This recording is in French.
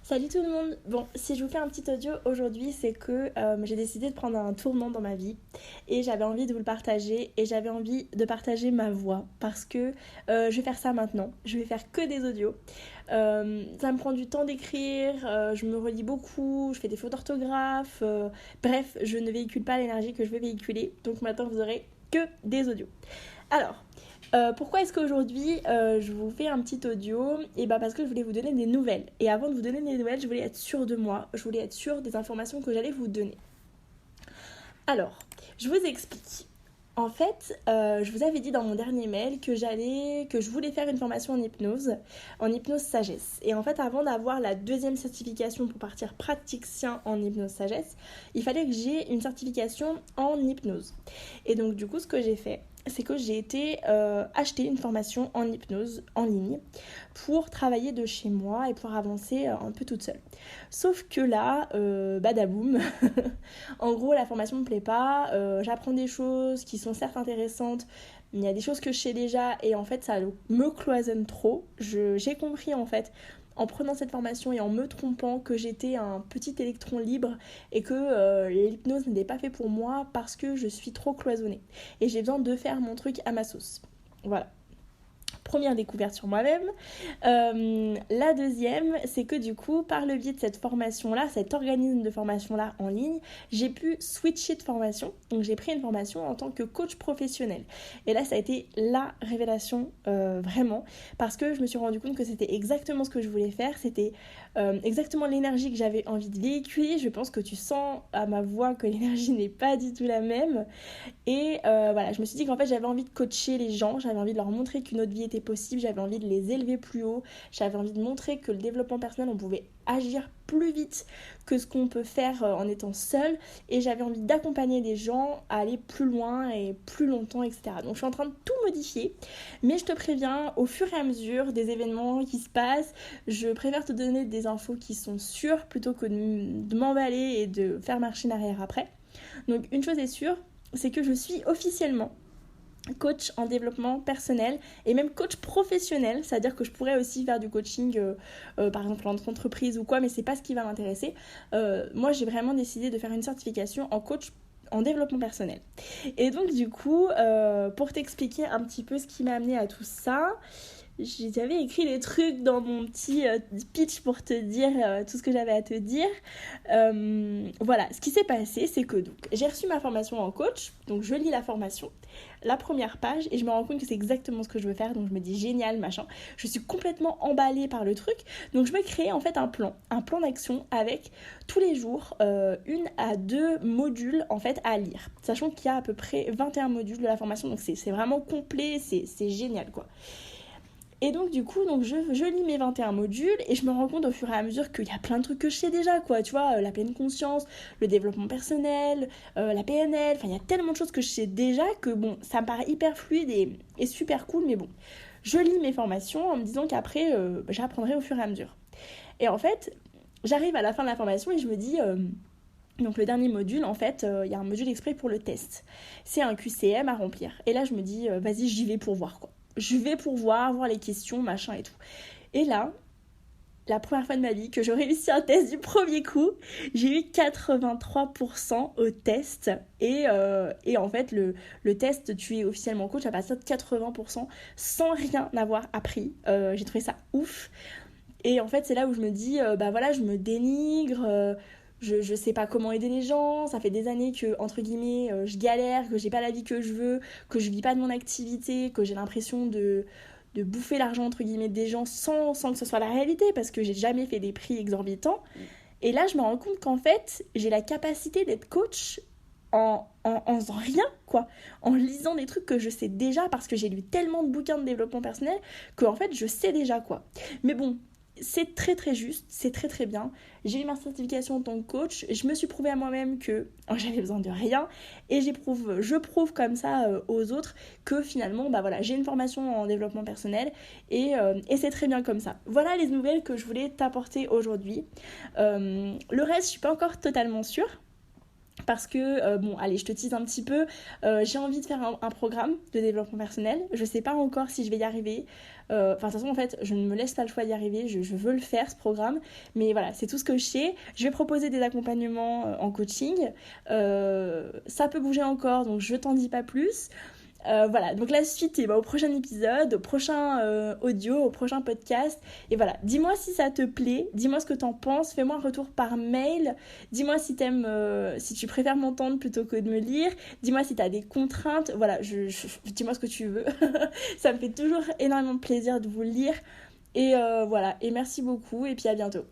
Salut tout le monde. Bon, si je vous fais un petit audio aujourd'hui, c'est que j'ai décidé de prendre un tournant dans ma vie et j'avais envie de vous le partager et j'avais envie de partager ma voix parce que je vais faire ça maintenant. Je vais faire que des audios. Ça me prend du temps d'écrire, je me relis beaucoup, je fais des fautes d'orthographe. Bref, je ne véhicule pas l'énergie que je veux véhiculer. Donc maintenant, vous aurez que des audios. Alors, pourquoi est-ce qu'aujourd'hui je vous fais un petit audio? Et bah parce que je voulais vous donner des nouvelles. Et avant de vous donner des nouvelles, je voulais être sûre de moi, je voulais être sûre des informations que j'allais vous donner. Alors, je vous explique. En fait, je vous avais dit dans mon dernier mail que je voulais faire une formation en hypnose sagesse. Et en fait, avant d'avoir la deuxième certification pour partir praticien en hypnose sagesse, il fallait que j'ai une certification en hypnose. Et donc, du coup, ce que j'ai fait, c'est que j'ai été acheter une formation en hypnose en ligne pour travailler de chez moi et pouvoir avancer un peu toute seule. Sauf que là, badaboum, en gros la formation me plaît pas, j'apprends des choses qui sont certes intéressantes, mais il y a des choses que je sais déjà et en fait ça me cloisonne trop. J'ai compris en fait en prenant cette formation et en me trompant que j'étais un petit électron libre et que l'hypnose n'était pas fait pour moi parce que je suis trop cloisonnée. Et j'ai besoin de faire mon truc à ma sauce. Voilà. Première découverte sur moi-même. La deuxième, c'est que du coup, par le biais de cette formation-là, cet organisme de formation-là en ligne, j'ai pu switcher de formation. Donc j'ai pris une formation en tant que coach professionnel. Et là, ça a été la révélation, vraiment, parce que je me suis rendu compte que c'était exactement ce que je voulais faire. C'était exactement l'énergie que j'avais envie de véhiculer. Je pense que tu sens à ma voix que l'énergie n'est pas du tout la même. Et voilà, je me suis dit qu'en fait j'avais envie de coacher les gens, j'avais envie de leur montrer qu'une autre vie était possible, j'avais envie de les élever plus haut, j'avais envie de montrer que le développement personnel, on pouvait agir plus vite que ce qu'on peut faire en étant seul, et j'avais envie d'accompagner des gens à aller plus loin et plus longtemps, etc. Donc je suis en train de tout modifier, mais je te préviens, au fur et à mesure des événements qui se passent, je préfère te donner des infos qui sont sûres plutôt que de m'emballer et de faire marcher en arrière après. Donc une chose est sûre, c'est que je suis officiellement coach en développement personnel et même coach professionnel, c'est-à-dire que je pourrais aussi faire du coaching par exemple en entreprise ou quoi, mais c'est pas ce qui va m'intéresser. Moi j'ai vraiment décidé de faire une certification en coach en développement personnel. Et donc du coup, pour t'expliquer un petit peu ce qui m'a amené à tout ça, j'avais écrit les trucs dans mon petit pitch pour te dire tout ce que j'avais à te dire. Voilà, ce qui s'est passé, c'est que donc, j'ai reçu ma formation en coach, donc je lis la formation, la première page, et je me rends compte que c'est exactement ce que je veux faire, donc je me dis génial, machin. Je suis complètement emballée par le truc, donc je me crée en fait un plan d'action avec tous les jours 1 à 2 modules en fait à lire, sachant qu'il y a à peu près 21 modules de la formation, donc c'est vraiment complet, c'est génial quoi. Et donc du coup je lis mes 21 modules et je me rends compte au fur et à mesure qu'il y a plein de trucs que je sais déjà quoi, tu vois, la pleine conscience, le développement personnel, la PNL, enfin il y a tellement de choses que je sais déjà que bon, ça me paraît hyper fluide et super cool, mais bon, je lis mes formations en me disant qu'après j'apprendrai au fur et à mesure. Et en fait, j'arrive à la fin de la formation et je me dis... donc le dernier module, en fait, il y a un module exprès pour le test. C'est un QCM à remplir. Et là, je me dis, vas-y, j'y vais pour voir, quoi. Je vais pour voir les questions, machin et tout. Et là, la première fois de ma vie que je réussis un test du premier coup, j'ai eu 83% au test. Et en fait, le test, tu es officiellement coach à partir de 80% sans rien avoir appris. J'ai trouvé ça ouf. Et en fait, c'est là où je me dis, bah voilà, je me dénigre, je sais pas comment aider les gens, ça fait des années que, entre guillemets, je galère, que j'ai pas la vie que je veux, que je vis pas de mon activité, que j'ai l'impression de bouffer l'argent, entre guillemets, des gens sans que ce soit la réalité, parce que j'ai jamais fait des prix exorbitants. Et là, je me rends compte qu'en fait, j'ai la capacité d'être coach en faisant rien, quoi. En lisant des trucs que je sais déjà, parce que j'ai lu tellement de bouquins de développement personnel, que en fait, je sais déjà, quoi. Mais bon, c'est très très juste, c'est très très bien. J'ai eu ma certification en tant que coach, je me suis prouvé à moi-même que j'avais besoin de rien et je prouve comme ça aux autres que finalement bah voilà, j'ai une formation en développement personnel et c'est très bien comme ça. Voilà les nouvelles que je voulais t'apporter aujourd'hui. Le reste, je suis pas encore totalement sûre. parce que, bon, allez, je te tease un petit peu, j'ai envie de faire un programme de développement personnel. Je sais pas encore si je vais y arriver. Enfin, de toute façon, en fait, je ne me laisse pas le choix d'y arriver. Je veux le faire, ce programme. Mais voilà, c'est tout ce que je sais. Je vais proposer des accompagnements en coaching. Ça peut bouger encore, donc je t'en dis pas plus. Voilà, donc la suite est au prochain épisode, au prochain audio, au prochain podcast. Et voilà, dis-moi si ça te plaît, dis-moi ce que t'en penses, fais-moi un retour par mail, dis-moi si t'aimes, si tu préfères m'entendre plutôt que de me lire, dis-moi si t'as des contraintes, voilà, dis-moi ce que tu veux. Ça me fait toujours énormément plaisir de vous lire. Et voilà, et merci beaucoup, et puis à bientôt.